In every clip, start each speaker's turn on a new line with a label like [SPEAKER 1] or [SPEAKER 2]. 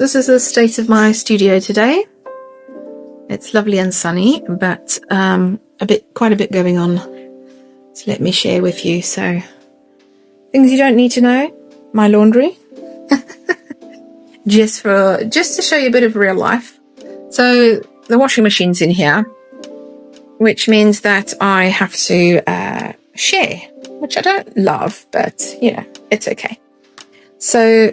[SPEAKER 1] So this is the state of my studio today. It's lovely and sunny, but quite a bit going on. So let me share with you. So things you don't need to know. My laundry. just to show you a bit of real life. So the washing machine's in here, which means that I have to share, which I don't love, but you know, it's okay. So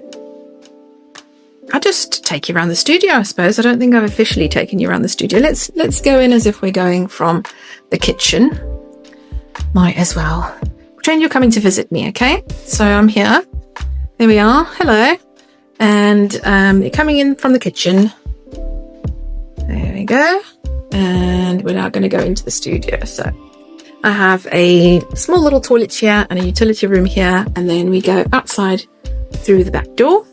[SPEAKER 1] I'll just take you around the studio, I suppose. I don't think I've officially taken you around the studio. Let's go in as if we're going from the kitchen. Might as well. Pretend you're coming to visit me, okay? So I'm here. There we are. Hello. And you're coming in from the kitchen. There we go. And we're now going to go into the studio. So I have a small little toilet here and a utility room here. And then we go outside through the back door.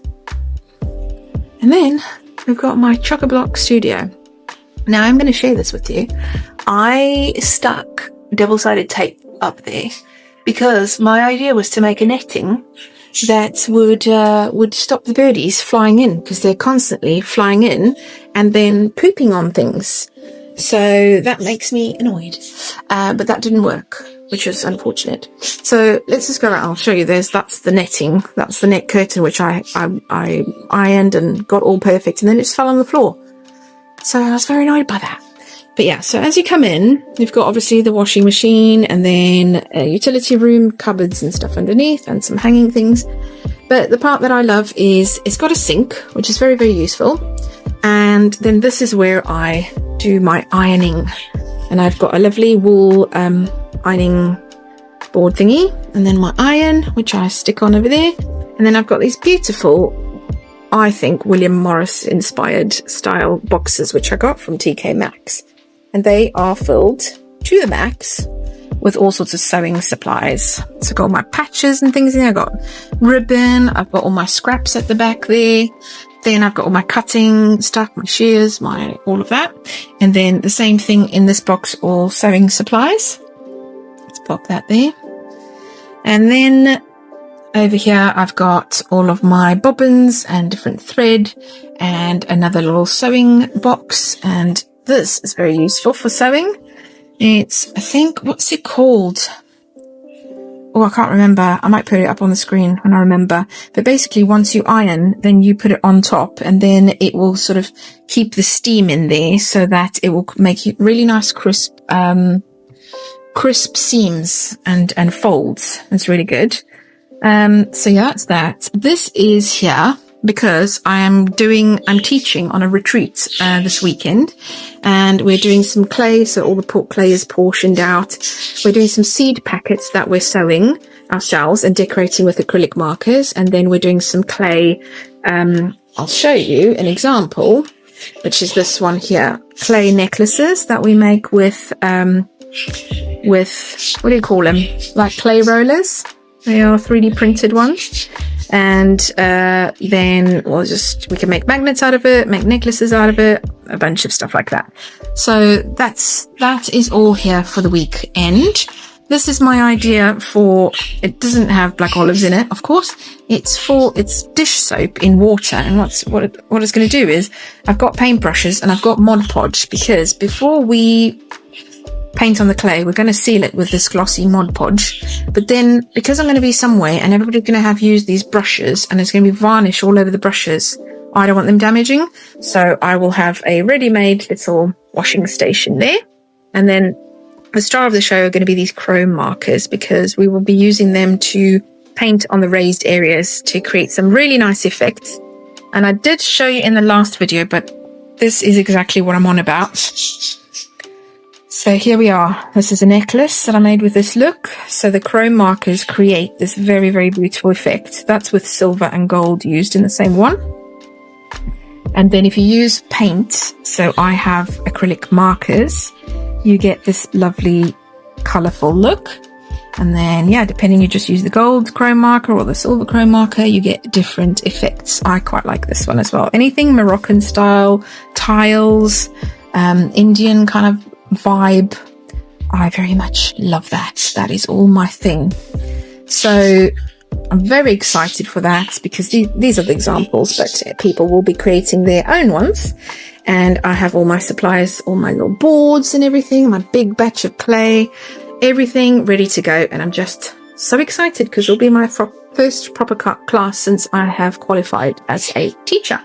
[SPEAKER 1] And then we've got my chock-a-block studio. Now I'm going to share this with you. I stuck double-sided tape up there because my idea was to make a netting that would stop the birdies flying in, because they're constantly flying in and then pooping on things. So that makes me annoyed. But that didn't work, which was unfortunate. So let's just go around. I'll show you. That's the netting. That's the net curtain, which I ironed and got all perfect, and then it just fell on the floor. So I was very annoyed by that. But yeah, so as you come in, you've got obviously the washing machine and then a utility room, cupboards and stuff underneath, and some hanging things. But the part that I love is it's got a sink, which is very, very useful. And then this is where I do my ironing. And I've got a lovely wool ironing board thingy, and then my iron, which I stick on over there. And then I've got these beautiful, I think, William Morris inspired style boxes, which I got from TK Maxx. And they are filled to the max with all sorts of sewing supplies. So I've got all my patches and things in there. I've got ribbon. I've got all my scraps at the back there. Then I've got all my cutting stuff, my shears, all of that. And then the same thing in this box, all sewing supplies. Let's pop that there. And then over here, I've got all of my bobbins and different thread and another little sewing box. And this is very useful for sewing. It's, I think, what's it called? Oh, I can't remember. I might put it up on the screen when I remember. But basically, once you iron, then you put it on top, and then it will sort of keep the steam in there so that it will make it really nice, crisp seams and folds. It's really good. So yeah, that's that. This is here because I'm teaching on a retreat this weekend, and we're doing some clay. So all the clay is portioned out. We're doing some seed packets that we're sewing ourselves and decorating with acrylic markers. And then we're doing some clay. I'll show you an example, which is this one here. Clay necklaces that we make with, what do you call them? Like clay rollers. They are 3D printed ones. And then we can make magnets out of it, make necklaces out of it, a bunch of stuff like that. So that is all here for the weekend. This is my idea for, it doesn't have black olives in it, of course. It's dish soap in water. And what it's going to do is, I've got paintbrushes and I've got Mod Podge, because before we paint on the clay, we're going to seal it with this glossy Mod Podge. But then, because I'm going to be somewhere and everybody's going to have used these brushes and there's going to be varnish all over the brushes, I don't want them damaging. So I will have a ready-made little washing station there. And then the star of the show are going to be these chrome markers, because we will be using them to paint on the raised areas to create some really nice effects. And I did show you in the last video, but this is exactly what I'm on about. So here we are. This is a necklace that I made with this look. So the chrome markers create this very, very beautiful effect. That's with silver and gold used in the same one. And then if you use paint, so I have acrylic markers, you get this lovely colourful look. And then, yeah, depending, you just use the gold chrome marker or the silver chrome marker, you get different effects. I quite like this one as well. Anything Moroccan style, tiles, Indian kind of vibe, I very much love that. That is all my thing. So I'm very excited for that because these are the examples, but people will be creating their own ones. And I have all my supplies, all my little boards and everything, my big batch of clay, everything ready to go. And I'm just so excited because it'll be my first proper class since I have qualified as a teacher.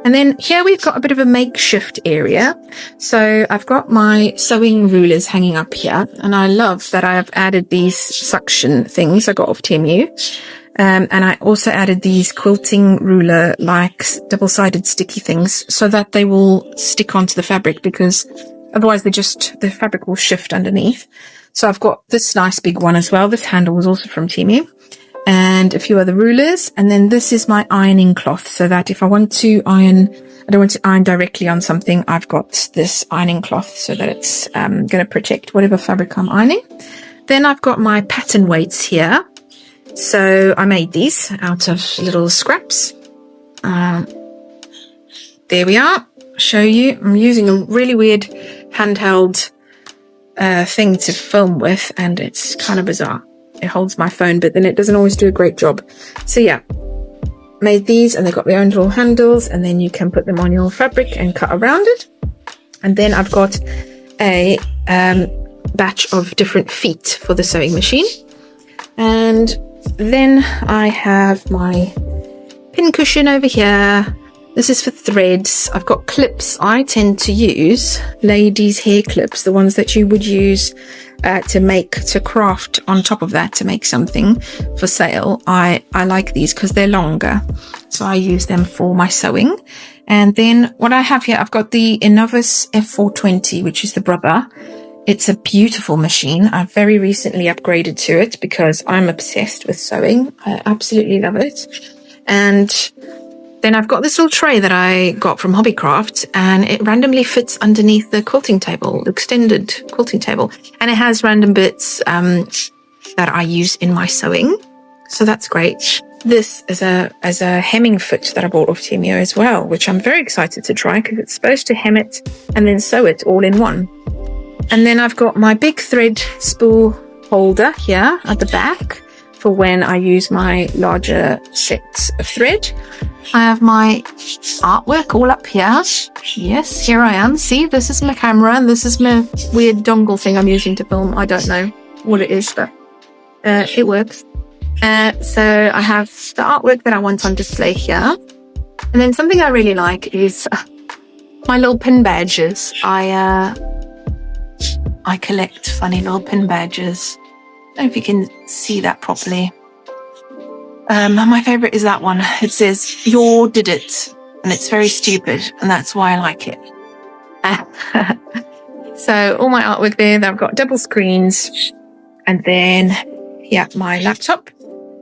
[SPEAKER 1] And then here we've got a bit of a makeshift area. So I've got my sewing rulers hanging up here, and I love that I've added these suction things I got off Temu. And I also added these quilting ruler like double-sided sticky things so that they will stick onto the fabric, because otherwise the fabric will shift underneath. So I've got this nice big one as well. This handle was also from Temu. And a few other rulers. And then this is my ironing cloth, so that if I want to iron, I don't want to iron directly on something, I've got this ironing cloth so that it's going to protect whatever fabric I'm ironing. Then I've got my pattern weights here. So I made these out of little scraps. There we are. I'll show you. I'm using a really weird handheld thing to film with, and it's kind of bizarre. It holds my phone, but then it doesn't always do a great job. So yeah, made these, and they've got their own little handles, and then you can put them on your fabric and cut around it. And then I've got a batch of different feet for the sewing machine. And then I have my pin cushion over here. This is for threads. I've got clips. I tend to use ladies' hair clips, the ones that you would use to craft on top of that to make something for sale. I like these because they're longer, so I use them for my sewing. And then what I have here, I've got the Innovus F420, which is the brother. It's a beautiful machine. I've very recently upgraded to it because I'm obsessed with sewing. I absolutely love it. And then I've got this little tray that I got from Hobbycraft, and it randomly fits underneath the quilting table, the extended quilting table. And it has random bits that I use in my sewing. So that's great. This is a hemming foot that I bought off Temu as well, which I'm very excited to try because it's supposed to hem it and then sew it all in one. And then I've got my big thread spool holder here at the back for when I use my larger sets of thread. I have my artwork all up here. Yes, here I am. See, this is my camera, and this is my weird dongle thing I'm using to film. I don't know what it is, but it works. So I have the artwork that I want on display here. And then something I really like is my little pin badges. I collect funny little pin badges. I don't know if you can see that properly. My favourite is that one. It says, "You did it," and it's very stupid, and that's why I like it. So all my artwork there, I've got double screens, and then, yeah, my laptop.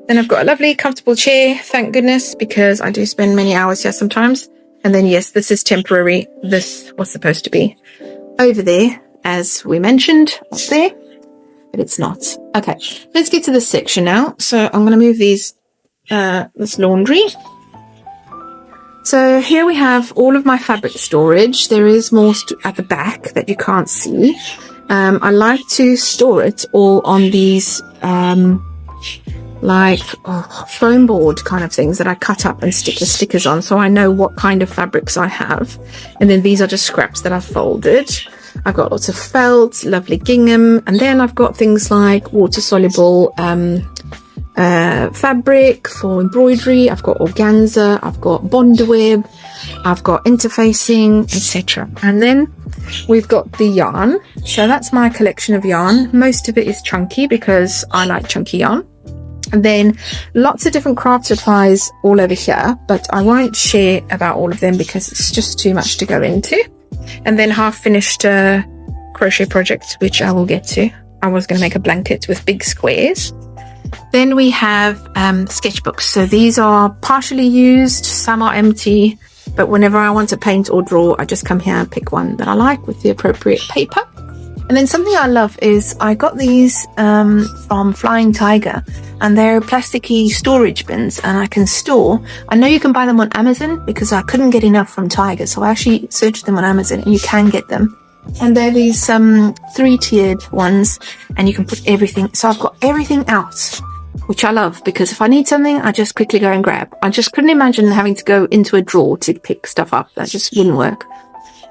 [SPEAKER 1] Then I've got a lovely, comfortable chair, thank goodness, because I do spend many hours here sometimes. And then, yes, this is temporary. This was supposed to be over there, as we mentioned, up there, but it's not. Okay, let's get to this section now. So I'm going to move these this laundry. So here we have all of my fabric storage. There is more at the back that you can't see. I like to store it all on these foam board kind of things that I cut up and stick the stickers on, so I know what kind of fabrics I have. And then these are just scraps that I've folded. I've got lots of felt, lovely gingham, and then I've got things like water-soluble fabric for embroidery. I've got organza, I've got bondweb, I've got interfacing, etc. And then we've got the yarn. So that's my collection of yarn. Most of it is chunky because I like chunky yarn. And then lots of different craft supplies all over here, but I won't share about all of them because it's just too much to go into. And then half-finished crochet projects, which I will get to. I was going to make a blanket with big squares. Then we have sketchbooks. So these are partially used, some are empty, but whenever I want to paint or draw, I just come here and pick one that I like with the appropriate paper. And then something I love is I got these from Flying Tiger, and they're plasticky storage bins, and I can store. I know you can buy them on Amazon because I couldn't get enough from Tiger, so I actually searched them on Amazon, and you can get them. And they're these 3-tiered ones, and you can put everything. So I've got everything out which I love because if I need something, I just quickly go and grab. I just couldn't imagine having to go into a drawer to pick stuff up. That just wouldn't work.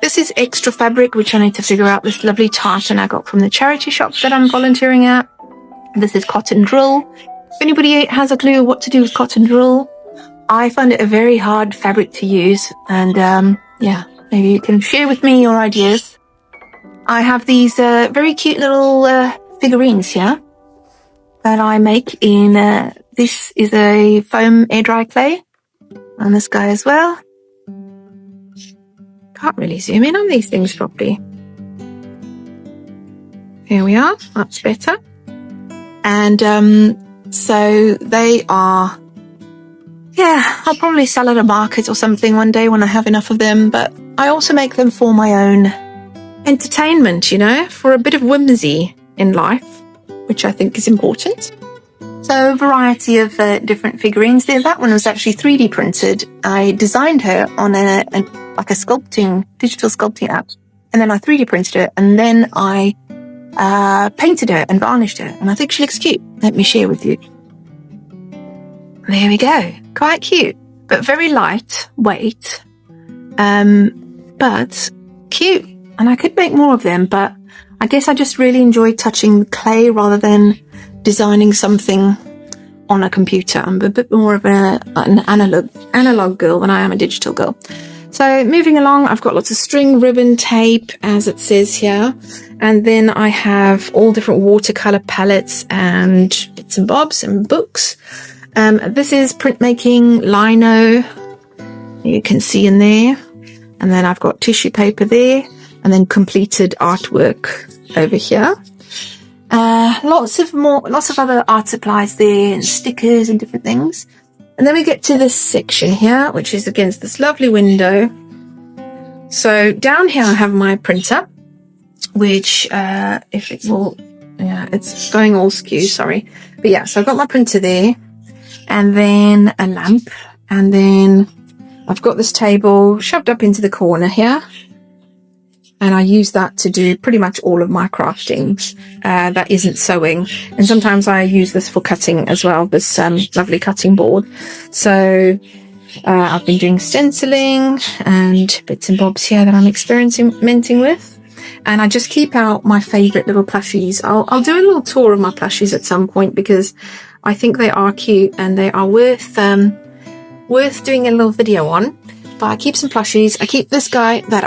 [SPEAKER 1] This is extra fabric, which I need to figure out. This lovely tartan I got from the charity shop that I'm volunteering at. This is cotton drill. If anybody has a clue what to do with cotton drill, I find it a very hard fabric to use. And yeah, maybe you can share with me your ideas. I have these very cute little figurines here that I make in, this is a foam air dry clay. And this guy as well. Can't really zoom in on these things properly. Here we are, that's better. And so they are, yeah, I'll probably sell at a market or something one day when I have enough of them, but I also make them for my own entertainment, you know, for a bit of whimsy in life, which I think is important. So a variety of different figurines there. That one was actually 3D printed. I designed her on a digital sculpting app, and then I 3D printed it, and then I painted her and varnished her, and I think she looks cute. Let me share with you. There we go. Quite cute, but very lightweight, but cute. And I could make more of them, but I guess I just really enjoy touching clay rather than designing something on a computer. I'm a bit more of an analog girl than I am a digital girl. So moving along, I've got lots of string, ribbon, tape, as it says here. And then I have all different watercolor palettes and bits and bobs and books. This is printmaking, lino, you can see in there. And then I've got tissue paper there, and then completed artwork over here. Lots of other art supplies there, and stickers and different things. And then we get to this section here, which is against this lovely window. So down here I have my printer, which, if it will, yeah, it's going all skew, sorry. But yeah, so I've got my printer there, and then a lamp, and then I've got this table shoved up into the corner here. And I use that to do pretty much all of my crafting that isn't sewing. And sometimes I use this for cutting as well, this lovely cutting board. So I've been doing stenciling and bits and bobs here that I'm experimenting with. And I just keep out my favourite little plushies. I'll do a little tour of my plushies at some point because I think they are cute and they are worth doing a little video on. But I keep some plushies. I keep this guy that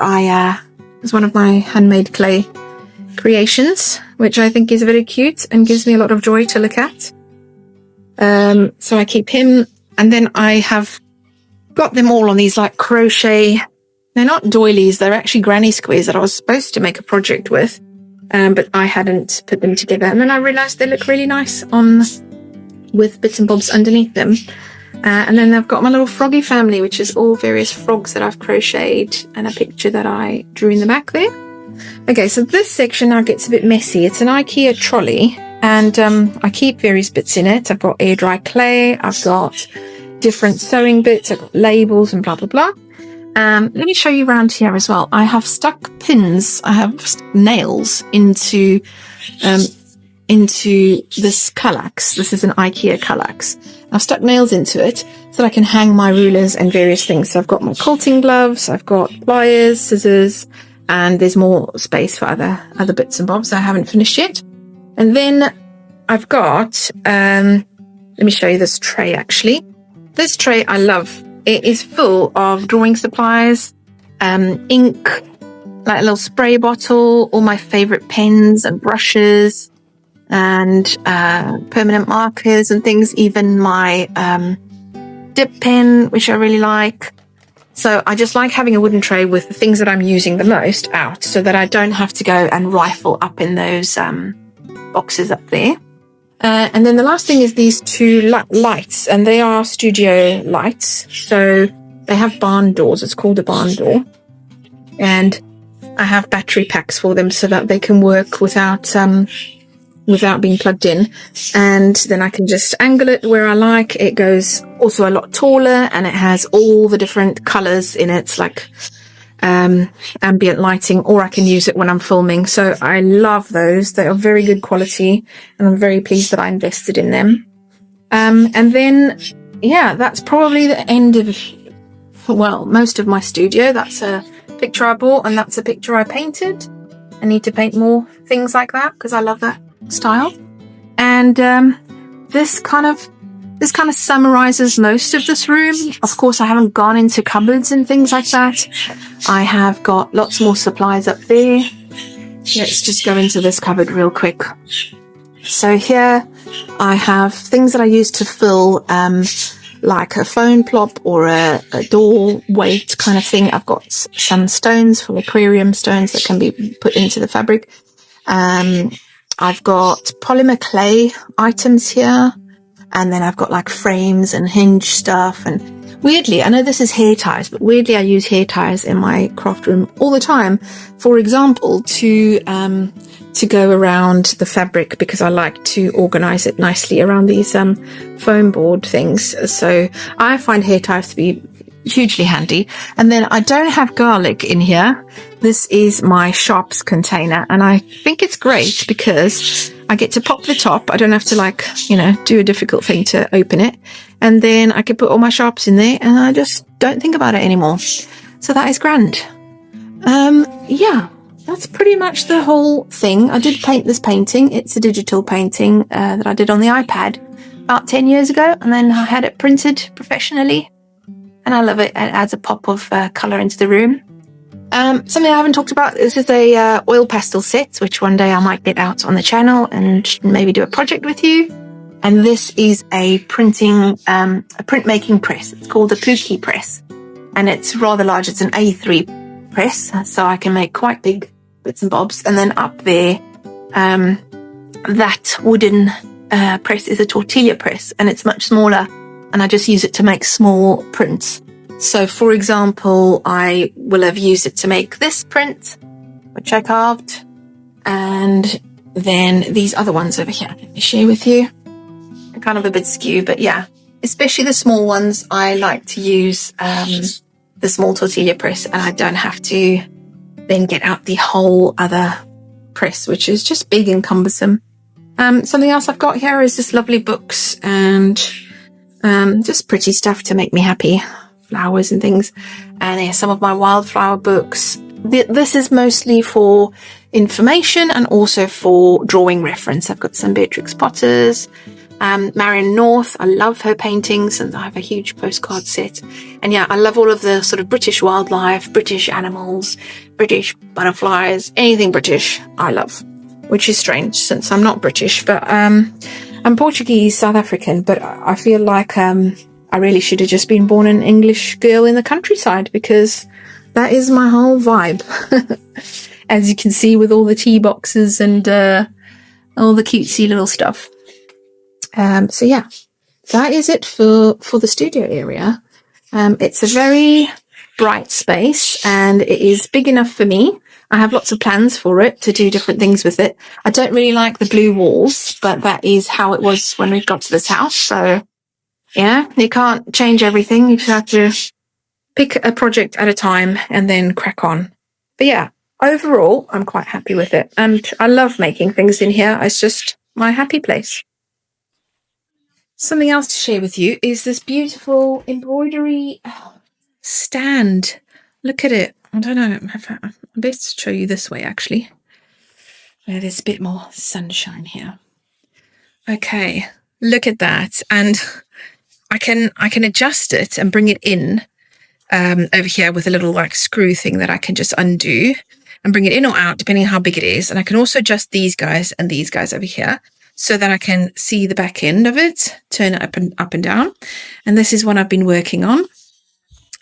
[SPEAKER 1] is one of my handmade clay creations, which I think is very cute and gives me a lot of joy to look at. So I keep him, and then I have got them all on these like crochet, they're not doilies, they're actually granny squares that I was supposed to make a project with, but I hadn't put them together. And then I realised they look really nice on with bits and bobs underneath them. And then I've got my little froggy family, which is all various frogs that I've crocheted, and a picture that I drew in the back there. Okay, so this section now gets a bit messy. It's an IKEA trolley, and I keep various bits in it. I've got air dry clay, I've got different sewing bits, I've got labels and blah, blah, blah. Let me show you around here as well. I have stuck pins, I have stuck nails into this kallax. This is an IKEA kallax. I've stuck nails into it so that I can hang my rulers and various things. So I've got my quilting gloves, I've got pliers, scissors, and there's more space for other bits and bobs that I haven't finished yet. And then I've got, let me show you this tray actually. This tray I love. It is full of drawing supplies, ink, like a little spray bottle, all my favorite pens and brushes, and permanent markers and things, even my dip pen, which I really like. So I just like having a wooden tray with the things that I'm using the most out, so that I don't have to go and rifle up in those boxes up there. And then the last thing is these two lights, and they are studio lights. So they have barn doors. It's called a barn door. And I have battery packs for them so that they can work without being plugged in, and then I can just angle it where I like. It goes also a lot taller, and it has all the different colors in it, like ambient lighting, or I can use it when I'm filming. So I love those. They are very good quality, and I'm very pleased that I invested in them. And then, yeah, that's probably the end of, well, most of my studio. That's a picture I bought, and that's a picture I painted. I need to paint more things like that because I love that style. And this kind of summarizes most of this room. Of course, I haven't gone into cupboards and things like that. I have got lots more supplies up there. Let's just go into this cupboard real quick. So here I have things that I use to fill like a phone plop or a door weight kind of thing. I've got some stones from aquarium stones that can be put into the fabric. I've got polymer clay items here. And then I've got like frames and hinge stuff. And weirdly, I know this is hair ties, but weirdly I use hair ties in my craft room all the time. For example, to go around the fabric, because I like to organize it nicely around these foam board things. So I find hair ties to be hugely handy. And then I don't have garlic in here. This is my sharps container, and I think it's great because I get to pop the top. I don't have to, like, you know, do a difficult thing to open it. And then I can put all my sharps in there and I just don't think about it anymore. So that is grand. Yeah, that's pretty much the whole thing. I did paint this painting. It's a digital painting that I did on the iPad about 10 years ago. And then I had it printed professionally. And I love it. It adds a pop of colour into the room. Something I haven't talked about, this is a oil pastel set, which one day I might get out on the channel and maybe do a project with you. And this is a printmaking press. It's called the Pookie press. And it's rather large. It's an A3 press, so I can make quite big bits and bobs. And then up there, that wooden press is a tortilla press, and it's much smaller. And I just use it to make small prints. So, for example, I will have used it to make this print, which I carved, and then these other ones over here. Let me share with you. They're kind of a bit skew, but yeah, especially the small ones, I like to use the small tortilla press, and I don't have to then get out the whole other press, which is just big and cumbersome. Something else I've got here is just lovely books and just pretty stuff to make me happy. Flowers and things. And here's some of my wildflower books. This is mostly for information and also for drawing reference. I've got some Beatrix Potters, Marion North. I love her paintings, and I have a huge postcard set. And yeah, I love all of the sort of British wildlife, British animals, British butterflies, anything British I love, which is strange since I'm not British, but I'm Portuguese, South African, but I feel like I really should have just been born an English girl in the countryside, because that is my whole vibe. As you can see with all the tea boxes and all the cutesy little stuff. So yeah, that is it for the studio area. It's a very bright space, and it is big enough for me. I have lots of plans for it to do different things with it. I don't really like the blue walls, but that is how it was when we got to this house. So yeah, you can't change everything. You just have to pick a project at a time and then crack on. But yeah, overall, I'm quite happy with it. And I love making things in here. It's just my happy place. Something else to share with you is this beautiful embroidery stand. Look at it. I don't know. I'm best to show you this way, actually, where there's a bit more sunshine here. Okay, look at that. And I can adjust it and bring it in over here with a little like screw thing that I can just undo and bring it in or out depending on how big it is. And I can also adjust these guys and these guys over here so that I can see the back end of it, turn it up and down. And this is what I've been working on.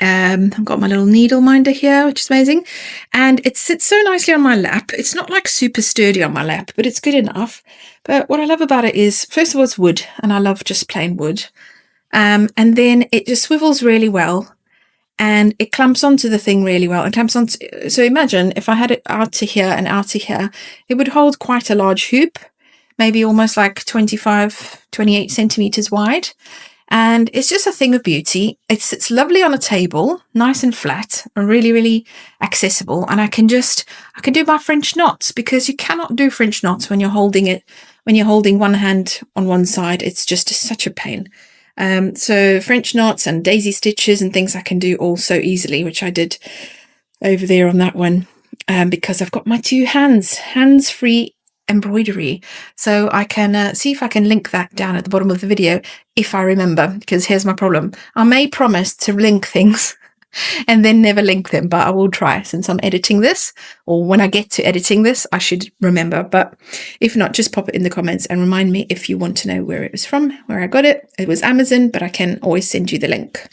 [SPEAKER 1] I've got my little needle minder here, which is amazing. And it sits so nicely on my lap. It's not like super sturdy on my lap, but it's good enough. But what I love about it is, first of all, it's wood, and I love just plain wood. And then it just swivels really well, and it clamps onto the thing really well. It clamps onto, so imagine if I had it out to here and out to here, it would hold quite a large hoop, maybe almost like 25, 28 centimeters wide. And it's just a thing of beauty. It's lovely on a table, nice and flat, and really, really accessible. And I can do my French knots, because you cannot do French knots when you're holding it when you're holding one hand on one side, it's just such a pain. So French knots and daisy stitches and things I can do all so easily, which I did over there on that one, because I've got my two hands-free embroidery. So I can see if I can link that down at the bottom of the video if I remember, because here's my problem. I may promise to link things and then never link them, but I will try. Since I'm editing this, or when I get to editing this, I should remember. But if not, just pop it in the comments and remind me if you want to know where it was from, where I got it. It was Amazon, but I can always send you the link.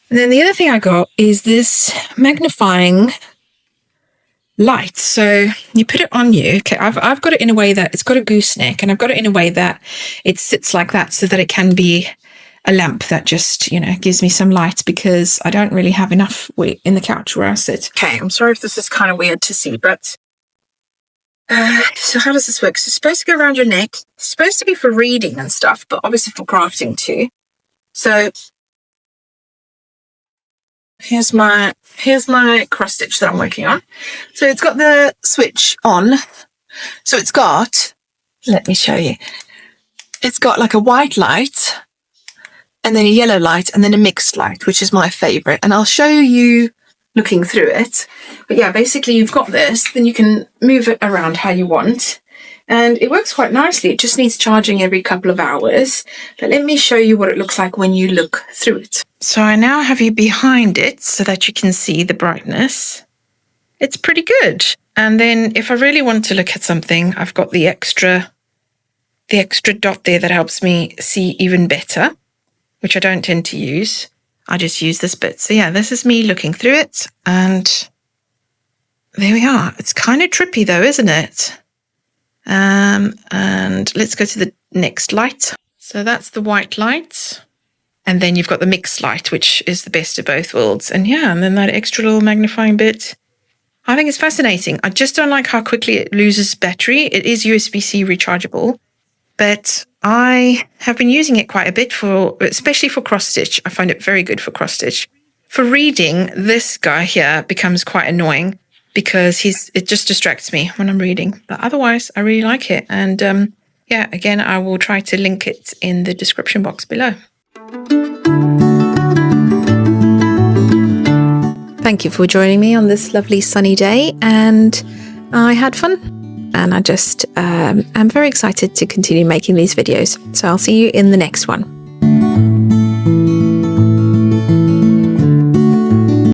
[SPEAKER 1] And then the other thing I got is this magnifying light. So you put it on you. Okay, I've got it in a way that it's got a gooseneck, and I've got it in a way that it sits like that so that it can be a lamp that just, you know, gives me some light, because I don't really have enough weight in the couch where I sit. Okay, I'm sorry if this is kind of weird to see, but so how does this work? So it's supposed to go around your neck. It's supposed to be for reading and stuff, but obviously for crafting too. So here's my cross stitch that I'm working on. So it's got the switch on. So it's got, let me show you. It's got like a white light, and then a yellow light, and then a mixed light, which is my favorite. And I'll show you looking through it. But yeah, basically you've got this, then you can move it around how you want. And it works quite nicely. It just needs charging every couple of hours. But let me show you what it looks like when you look through it. So I now have you behind it so that you can see the brightness. It's pretty good. And then if I really want to look at something, I've got the extra dot there that helps me see even better, which I don't tend to use. I just use this bit. So yeah, this is me looking through it, and there we are. It's kind of trippy though, isn't it? And let's go to the next light. So that's the white light. And then you've got the mixed light, which is the best of both worlds. And yeah, and then that extra little magnifying bit. I think it's fascinating. I just don't like how quickly it loses battery. It is USB-C rechargeable, but I have been using it quite a bit especially for cross stitch. I find it very good for cross stitch. For reading, this guy here becomes quite annoying because it just distracts me when I'm reading. But otherwise, I really like it. And yeah, again, I will try to link it in the description box below. Thank you for joining me on this lovely sunny day, and I had fun. And I just am very excited to continue making these videos. So I'll see you in the next one.